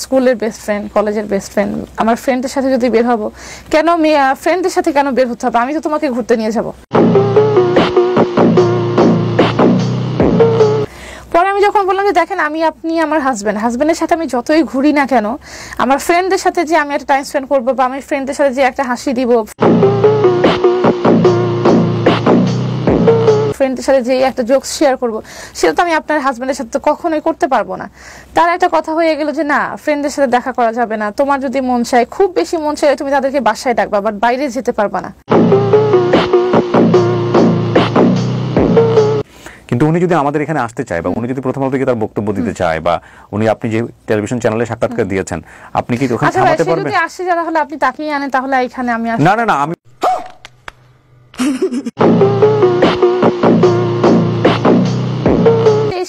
স্কুলের best friend, কলেজের best friend, আমার ফ্রেন্ডের সাথে যদি বের হবো, কেন ফ্রেন্ডের সাথে কেন বের হতে হবে? আমি তো তোমাকে ঘুরতে নিয়ে যাব। পরে আমি যখন বললাম যে দেখেন আপনি আমার হাজবেন্ডের সাথে আমি যতই ঘুরি না কেন, আমার ফ্রেন্ডদের সাথে যে আমি একটা টাইম স্পেন্ড করবো বা আমি ফ্রেন্ডদের সাথে যে একটা হাসি দিব, ফ্রেন্ডের সাথে যে একটা জোকস শেয়ার করবো, সেটা তো আমি আপনার হাজবেন্ডের সাথে তো কখনোই করতে পারবো না। তার একটা কথা হয়ে গেল যে না, ফ্রেন্ডের সাথে দেখা করা যাবে না, তোমার যদি মন চায়, খুব বেশি মন চায়, তুমি তাদেরকে বাসায় ডাকবা, বাট বাইরে যেতে পারবা না। কিন্তু উনি যদি আমাদের এখানে আসতে চায় বা উনি যদি প্রথম থেকে তার বক্তব্য দিতে চায়, বা উনি আপনি যে টেলিভিশন চ্যানেলে সাক্ষাৎকার দিয়েছেন, আপনি কি ওখানে থামাতে পারবেন? যদি আসে তাহলে আপনি তাকিয়ে আনেন, তাহলে এখানে আমি না না না, আমি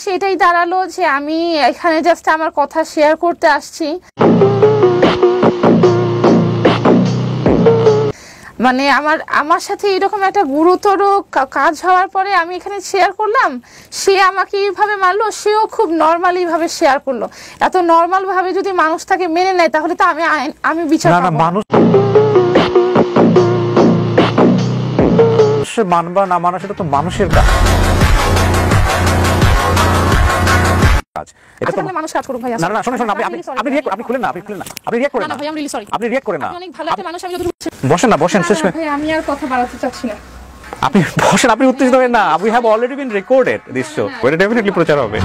সেটাই দাঁড়ালো যে আমি এখানে জাস্ট আমার কথা শেয়ার করতে আসছি, মানে আমার সাথে এরকম একটা গুরুতর কাজ হওয়ার পরে আমি এখানে শেয়ার করলাম, সে আমাকে এইভাবে মারলো, সেও খুব নর্মালি ভাবে শেয়ার করলো। এত নর্মাল ভাবে যদি মানুষ তাকে মেনে নেয়, তাহলে তো আমি বিচার পাবো না। মানুষ মানবা না মানা সেটা তো মানুষের কাজ। এটা তো মানুষ কাজ করুক ভাই। না না, শুনুন, আপনি খুলেন না, আপনি রিঅ্যাক্ট করেন না ভাই, আমি রিয়েলি সরি, আপনি রিঅ্যাক্ট করেন না। অনেক ভালো একটা মানুষ, আমি যতটুকু বসেন শেষ করে ভাই, আমি আর কথা বাড়াতে চাচ্ছি না। আপনি বসেন, আপনি উত্তেজিত হবেন না। We have already been recorded this show, এটা ডেফিনেটলি প্রচার হবে।